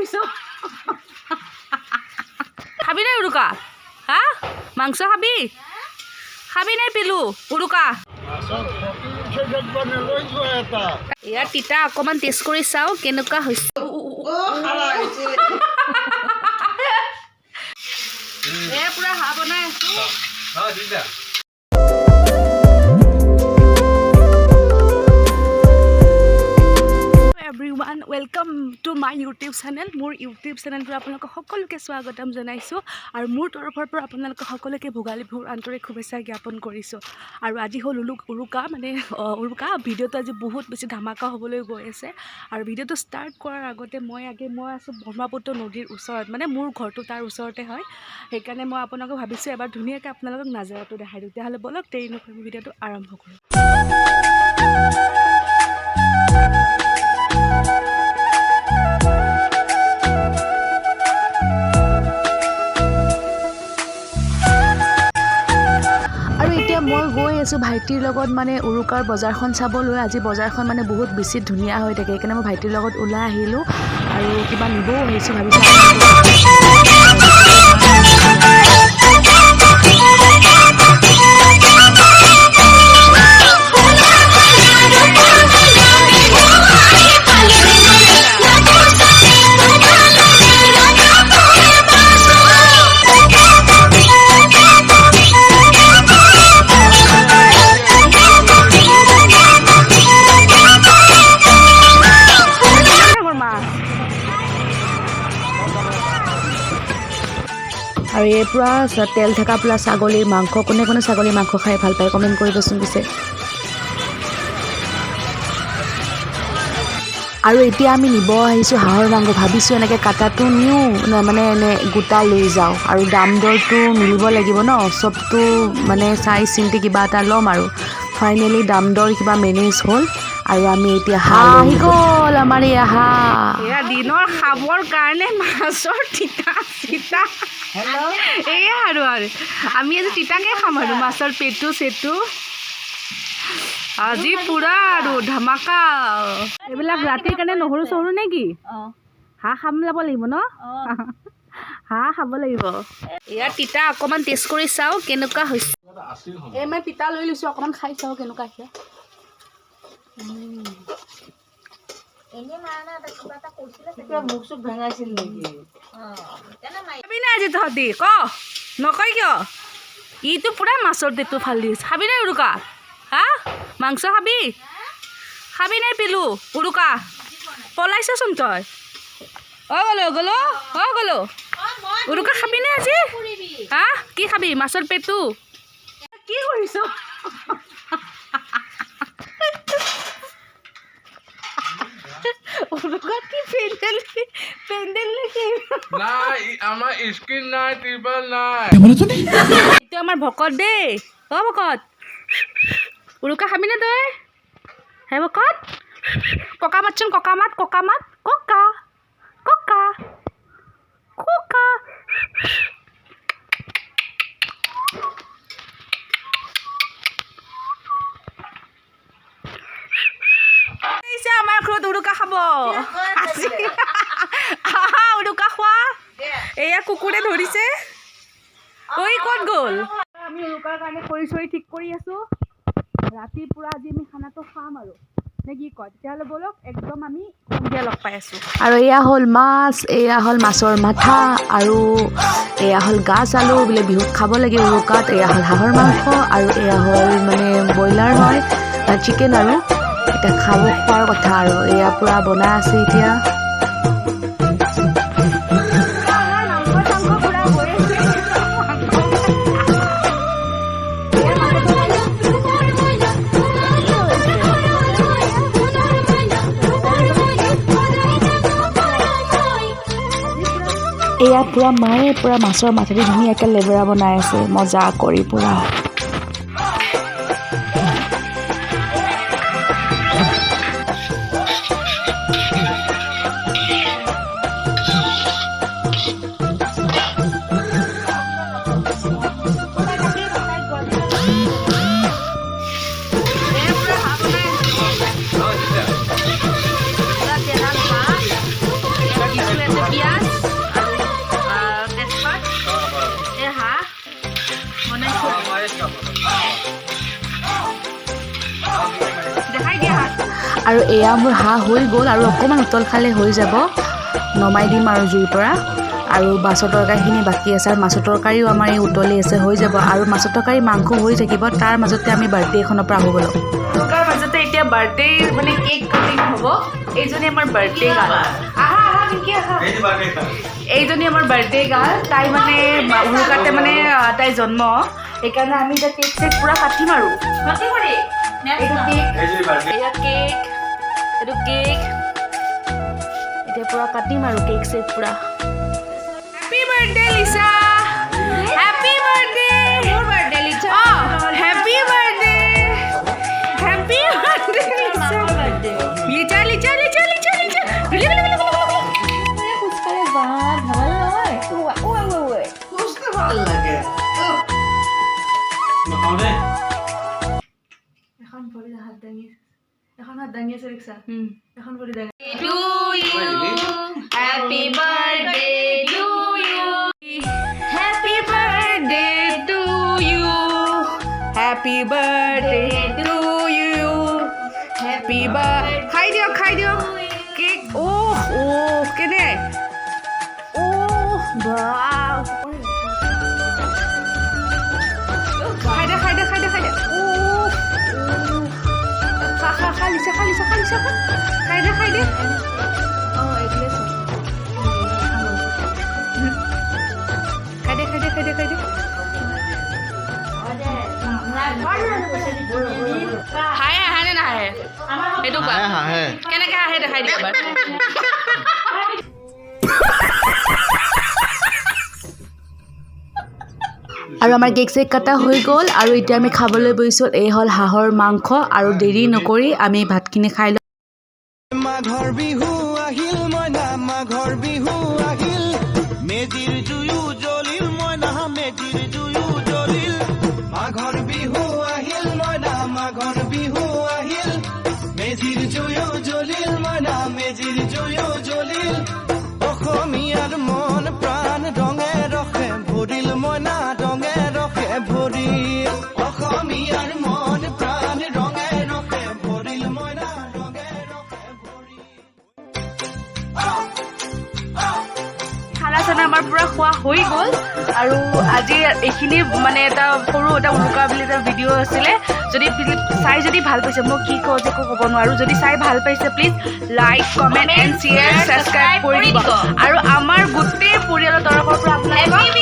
কৰিছো খাবি নাই উৰুকা হা মাংস খাবি খাবি নাই পিলু উৰুকা ইয়াৰ তিতা অকমান টেষ্ট কৰি চাও কেনেকুৱা হৈছে এ পুৰা হাঁহ বনাই আছো everyone welcome to my youtube channel মোৰ youtube channel পৰা আপোনালোক সকলোকে স্বাগতম জনাইছো আৰু মোৰ তৰফৰ পৰা আপোনালোক সকলোকে ভোগালী বিহুৰ আন্তৰিক শুভেচ্ছা জ্ঞাপন কৰিছো আৰু আজি হল উৰুকা মানে উৰুকা ভিডিওটো আজি বহুত বেছি ধামাকা হ'বলৈ গৈ আছে আৰু ভিডিওটো ষ্টাৰ্ট কৰাৰ আগতে মই আছো ব্ৰহ্মপুত্ৰ নদীৰ ওচৰত মানে মোৰ ঘৰটো তাৰ ওচৰতে হয় সেইকাৰণে মই আপোনালোকক ভাবিছো এবাৰ ধুনীয়াকৈ আপোনালোকক নাজাৰাটো দেখাই দিওঁ তেতিয়াহ'লে বলক দেৰি নকৰি ভিডিওটো আৰম্ভ কৰোঁ মই গৈ আছো ভাইটিৰ লগত মানে উৰুকাৰ বজাৰখন চাবলৈ আজি বজাৰখন মানে বহুত বেছি ধুনীয়া হৈ থাকে সেইকাৰণে মই ভাইটিৰ লগত ওলাই আহিলোঁ আৰু কিবা নিবও আহিছোঁ ভাবিছোঁ আৰু এই পুৰা তেল থকা পুৰা ছাগলীৰ মাংস কোনে কোনে ছাগলীৰ মাংস খাই ভাল পায় কমেণ্ট কৰিবচোন পিছে আৰু এতিয়া আমি নিব আহিছোঁ হাঁহৰ মাংস ভাবিছোঁ এনেকৈ কাটাটো নিওঁ মানে এনে গোটা লৈ যাওঁ আৰু দাম দৰটো মিলিব লাগিব ন চবটো মানে চাই চিন্তি কিবা এটা ল'ম আৰু ফাইনেলি দাম দৰ কিবা মেনেজ হ'ল আৰু আমি এতিয়া হাঁহ আহি গ'ল আমাৰ এই হাঁহ এয়া দিনৰ খাবৰ কাৰণে মাছৰ তিতা এয়া আৰু আমি আজি তিতাকে খাম আৰু মাছৰ পেটু চেটু আজি পুৰা আৰু ধামাকা এইবিলাক ৰাতিৰ কাৰণে নহৰু চহৰু নে কি হাঁহ খাম যাব লাগিব ন হাঁহ খাব লাগিব ইয়াৰ তিতা অকণমান টেষ্ট কৰি চাওঁ কেনেকুৱা হৈছে এই মই তিতা লৈ লৈছোঁ অকণমান খাই চাওঁ কেনেকুৱা আছে আজি তহঁতি ক নকয় কিয় ইটো পুৰা মাছৰ পেটটো ফালি দিছে খাবি নাই উৰুকা হা মাংস খাবি নাই পিলু উৰুকা পলাইছচোন তই গলো উৰুকা খাবি নে আজি হা কি খাবি মাছৰ পেটটো কি কৰিছ আমাৰ ভকত দেই ভকত উৰুকা খাবি নে তই হে ভকত ককা মাতচোন ককা মাত ককা আমাৰ ঘৰত উৰুকা খাব উৰুকা খোৱা এয়া কুকুৰে ধৰিছে ঐ ক'ত গ'ল আমি উৰুকাৰ কাৰণে খৰি চৰি ঠিক কৰি আছো ৰাতি পুৰা আজি আমি খানাটো খাম আৰু নে কি কয় তেতিয়াহ'লে বলক একদম আমি সন্ধিয়া লগ পাই আছো আৰু এয়া হ'ল মাছ এয়া হ'ল মাছৰ মাথা আৰু এয়া হ'ল গাজ আলু বোলে বিহুত খাব লাগে উৰুকাত এয়া হ'ল হাঁহৰ মাংস আৰু এয়া হ'ল মানে ব্ৰইলাৰ হয় চিকেন আৰু এতিয়া খাব খোৱাৰ কথা আৰু এয়া পুৰা বনাই আছে এতিয়া এয়া পুৰা মায়ে পুৰা মাছৰ মাথাটো ধুনীয়াকৈ লেবেৰা বনাই আছে মজা কৰি পুৰা আৰু এয়া মোৰ হাঁহ হৈ গ'ল আৰু অকণমান উতল খালে হৈ যাব নমাই দিম আৰু জুইৰ পৰা আৰু মাছৰ তৰকাৰীখিনি বাকী আছে আৰু মাছৰ তৰকাৰীও আমাৰ এই উতলি আছে হৈ যাব আৰু মাছৰ তৰকাৰী মাংস হৈ থাকিব তাৰ মাজতে আমি বাৰ্থডে এখনৰ পৰা আহোঁ বলক তাৰ মাজতে এতিয়া বাৰ্থডে মানে কেক কাটিং হ'ব এইজনী আমাৰ বাৰ্থডে গাৰ্ল এইজনী আমাৰ বাৰ্থডে গাৰ্ল তাই মানে উৰুকাতে মানে তাই জন্ম সেইকাৰণে আমি এতিয়া কেক চেক পুৰা কাটিম আৰু এইটো কেক এতিয়া পুৰা কাটিম আৰু কেক চেক পুৰা happy birthday Lisa happy birthday মোৰ birthday Lisa happy birthday Lisa Lisa Lisa Lisa Lisa খোজকাঢ়ে বা ভাল নহয় খোজকাঢ়ে ভাল লাগে এখন ভৰি হাত দাঙি আছে ৰিক্সা এখন ভৰি দাঙি to you happy birthday to you happy birthday to you happy birthday to you happy birthday খাই দিয়ক কেক কেনে বাহ খাই দে খা লিছা খাই দে এগলেছ খাই দে হাঁহে নে নাহে সেইটো কেনেকে হাঁহে দেখাই দিয়া এবাৰ আৰু আমাৰ কেক চেক কাটা হৈ গ'ল আৰু এতিয়া আমি খাবলৈ বহিছোঁ এই হ'ল হাঁহৰ মাংস আৰু দেৰি নকৰি আমি ভাতখিনি খাই লওঁ মাঘৰ বিহু আহিল মইনা মাঘৰ বিহু আহিল মেজিৰ জুয়ো জ্বলিল মইনা মেজিৰ জুয়ো জ্বলিল মাঘৰ বিহু আহিল মইনা মাঘৰ বিহু আহিল মেজিৰ জুয়ো জ্বলিল মইনা মেজিৰ জুয়ো জ্বলিল অসমীয়াৰ মন প্ৰাণ ৰঙে ৰখে ভৰিল মইনা ৰঙে ৰখে ভৰিল অসমীয়াৰ মন প্ৰাণ ৰঙে ৰখে ভৰিল মইনা ৰঙে ৰখে ভৰিল খানা চানা আমাৰ পুৰা খোৱা হৈ গ'ল আৰু আজি এইখিনি মানে এটা সৰু এটা উৰুকা বুলি এটা ভিডিঅ' আছিলে যদি চাই ভাল পাইছে মই কি কওঁ যে ক'ব নোৱাৰোঁ যদি চাই ভাল পাইছে please like comment and share subscribe কৰি দিব আৰু আমাৰ গোটেই পৰিয়ালৰ তৰফৰ পৰা আপোনালোকক